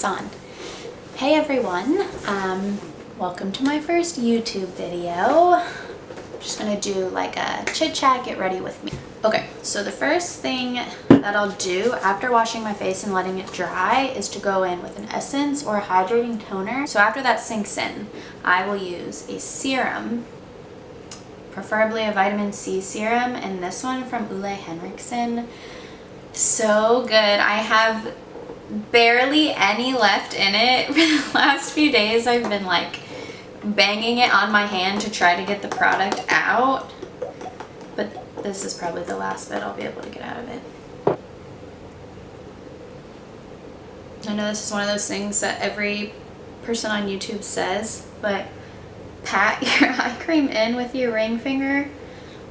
it's on. Hey everyone, welcome to my first YouTube video. I'm just gonna do like a chit chat, get ready with me. Okay, so the first thing that I'll do after washing my face and letting it dry is to go in with an essence or a hydrating toner. So after that sinks in, I will use a serum, preferably a vitamin C serum, and this one from Ole Henriksen. So good. I have barely any left in it. For the last few days I've been like banging it on my hand to try to get the product out, but this is probably the last bit I'll be able to get out of it. I know this is one of those things that every person on YouTube says, but pat your eye cream in with your ring finger.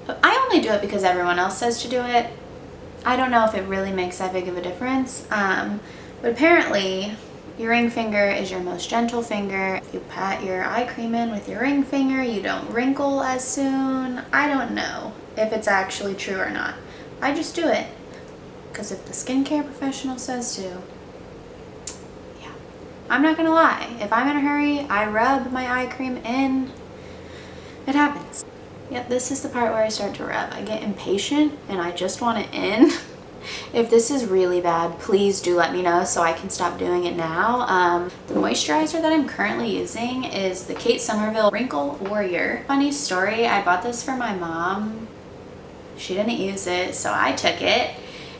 I only do it because everyone else says to do it. I don't know if it really makes that big of a difference, but apparently your ring finger is your most gentle finger. If you pat your eye cream in with your ring finger, you don't wrinkle as soon. I don't know if it's actually true or not. I just do it because if the skincare professional says to, yeah. I'm not gonna lie, if I'm in a hurry, I rub my eye cream in. It happens. Yep, this is the part where I start to rub. I get impatient and I just want it in. If this is really bad, please do let me know so I can stop doing it now. The moisturizer that I'm currently using is the Kate Somerville Wrinkle Warrior. Funny story, I bought this for my mom. She didn't use it, so I took it.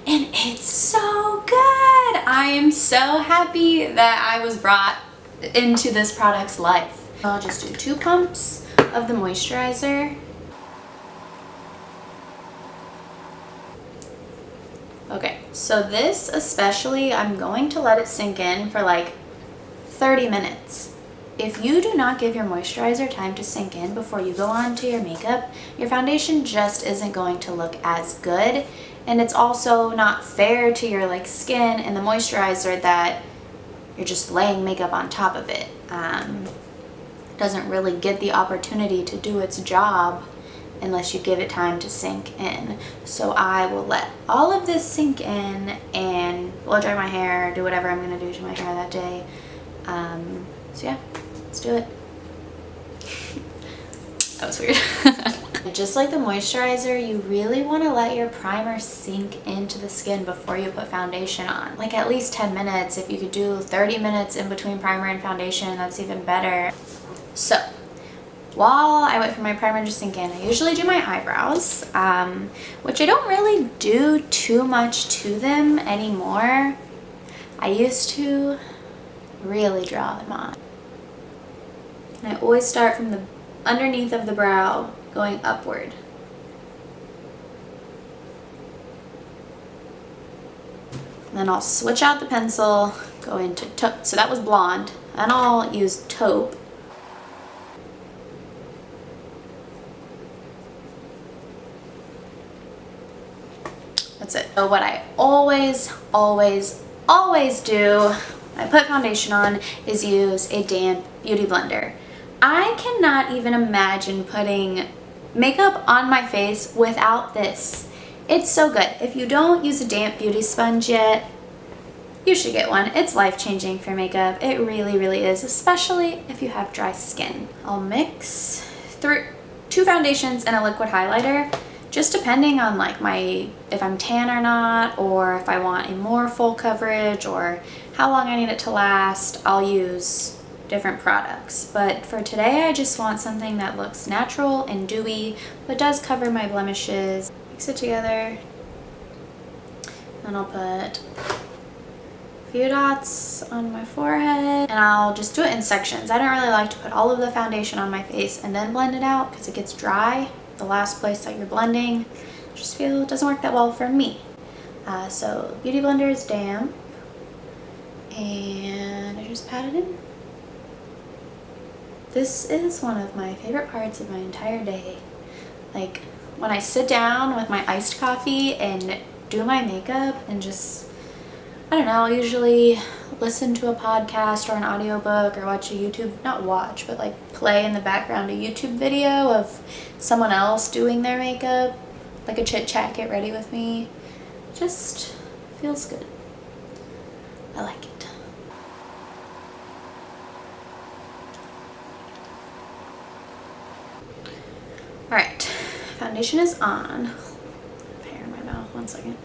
And it's so good! I am so happy that I was brought into this product's life. I'll just do 2 pumps of the moisturizer. Okay, so this especially, I'm going to let it sink in for like 30 minutes. If you do not give your moisturizer time to sink in before you go on to your makeup, your foundation just isn't going to look as good. And it's also not fair to your like skin and the moisturizer that you're just laying makeup on top of it. Doesn't really get the opportunity to do its job unless you give it time to sink in. So I will let all of this sink in and blow dry my hair, do whatever I'm gonna do to my hair that day. So yeah, let's do it. That was weird. Just like the moisturizer, you really wanna let your primer sink into the skin before you put foundation on. Like at least 10 minutes. If you could do 30 minutes in between primer and foundation, that's even better. So, while I wait for my primer to sink in, I usually do my eyebrows, which I don't really do too much to them anymore. I used to really draw them on. And I always start from the underneath of the brow going upward. And then I'll switch out the pencil, go into taupe. So that was blonde, and I'll use taupe. That's it. So what I always do when I put foundation on is use a damp beauty blender. I cannot even imagine putting makeup on my face without this. It's so good. If you don't use a damp beauty sponge yet, you should get one. It's life-changing for makeup. It really, really is, especially if you have dry skin. I'll mix through 2 foundations and a liquid highlighter. Just depending on like if I'm tan or not, or if I want a more full coverage, or how long I need it to last, I'll use different products. But for today, I just want something that looks natural and dewy, but does cover my blemishes. Mix it together. Then I'll put a few dots on my forehead, and I'll just do it in sections. I don't really like to put all of the foundation on my face and then blend it out because it gets dry. The last place that you're blending, just feel it doesn't work that well for me. So beauty blender is damp, and I just pat it in. This is one of my favorite parts of my entire day. Like when I sit down with my iced coffee and do my makeup and just, I don't know, I'll usually listen to a podcast or an audiobook or watch a YouTube, not watch, but like play in the background a YouTube video of someone else doing their makeup, like a chit chat, get ready with me. Just feels good. I like it. foundation is on, I have hair in my mouth, 1 second.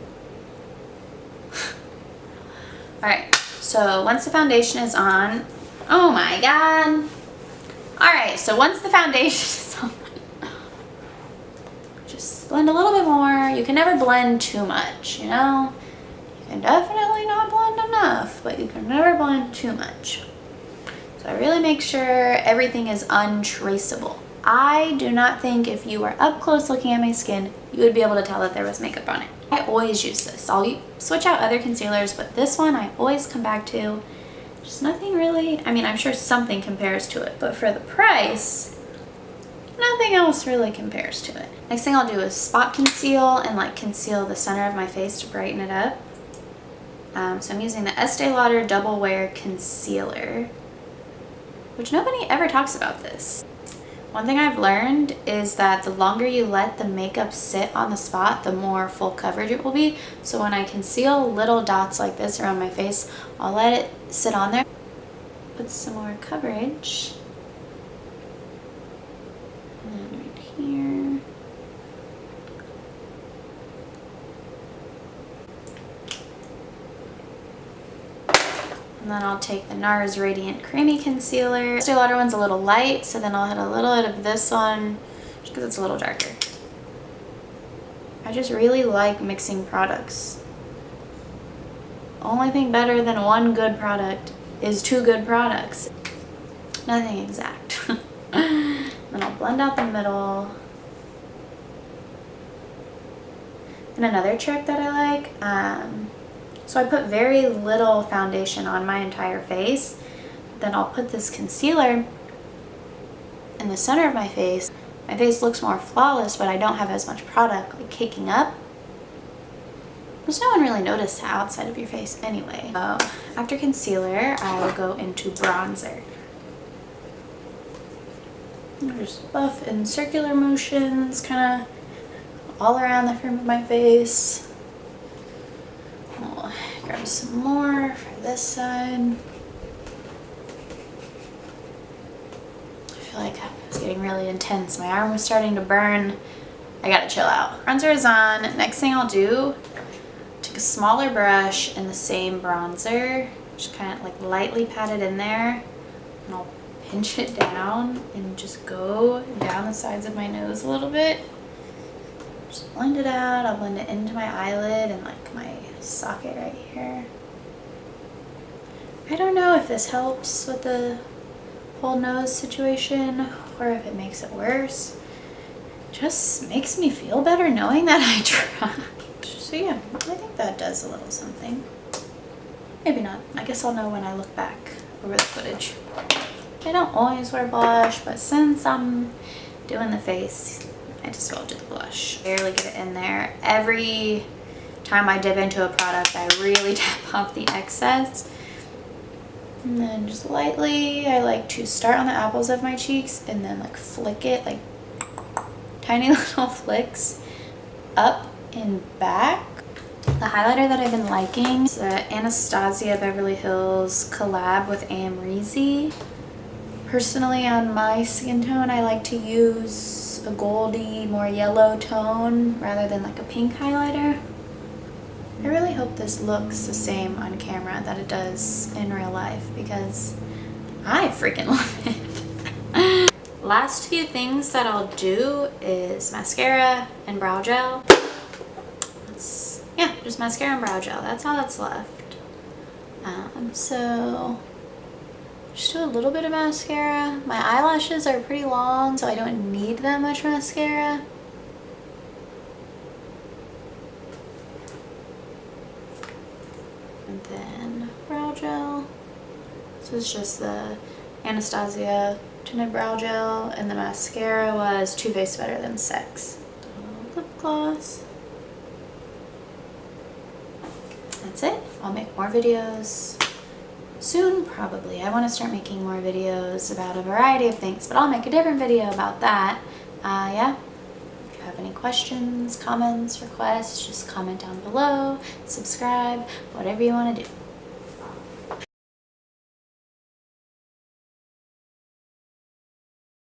Alright, so once the foundation is on, oh my god. Alright, so once the foundation is on, just blend a little bit more. You can never blend too much, you know? You can definitely not blend enough, but you can never blend too much. So I really make sure everything is untraceable. I do not think if you were up close looking at my skin, you would be able to tell that there was makeup on it. I always use this. I'll switch out other concealers, but this one I always come back to. There's nothing really, I mean, I'm sure something compares to it, but for the price, nothing else really compares to it. Next thing I'll do is spot conceal and like conceal the center of my face to brighten it up. So I'm using the Estee Lauder Double Wear Concealer, which nobody ever talks about this. One thing I've learned is that the longer you let the makeup sit on the spot, the more full coverage it will be. So when I conceal little dots like this around my face, I'll let it sit on there. Put some more coverage. And then right here. And then I'll take the NARS Radiant Creamy Concealer. The Estee Lauder one's a little light, so then I'll hit a little bit of this one just because it's a little darker. I just really like mixing products. Only thing better than one good product is 2 good products. Nothing exact. Then I'll blend out the middle. And another trick that I like, so I put very little foundation on my entire face. Then I'll put this concealer in the center of my face. My face looks more flawless, but I don't have as much product like caking up. Because no one really noticed the outside of your face anyway. So after concealer, I will go into bronzer. Just buff in circular motions, kind of all around the front of my face. I'll grab some more for this side. I feel like it's getting really intense. My arm was starting to burn. I gotta chill out. Bronzer is on. Next thing I'll do, take a smaller brush and the same bronzer, just kind of like lightly pat it in there, and I'll pinch it down and just go down the sides of my nose a little bit. Just blend it out. I'll blend it into my eyelid and like my socket right here. I don't know if this helps with the whole nose situation or if it makes it worse. It just makes me feel better knowing that I tried. So yeah, I think that does a little something. Maybe not. I guess I'll know when I look back over the footage. I don't always wear blush, but since I'm doing the face, I just go to the blush. Barely get it in there. Every time I dip into a product, I really tap off the excess. And then just lightly, I like to start on the apples of my cheeks and then like flick it, like tiny little flicks up and back. The highlighter that I've been liking is the Anastasia Beverly Hills collab with Amrezy. Personally, on my skin tone, I like to use a goldy, more yellow tone rather than like a pink highlighter. I really hope this looks the same on camera that it does in real life because I freaking love it. Last few things that I'll do is mascara and brow gel. Yeah, just mascara and brow gel. That's all that's left. So just do a little bit of mascara. My eyelashes are pretty long, so I don't need that much mascara. And then brow gel. So it's just the Anastasia tinted brow gel, and the mascara was Too Faced Better Than Sex. Lip gloss. That's it. I'll make more videos soon, probably. I want to start making more videos about a variety of things, but I'll make a different video about that. Yeah. If you have any questions, comments, requests, just comment down below, subscribe, whatever you want to do.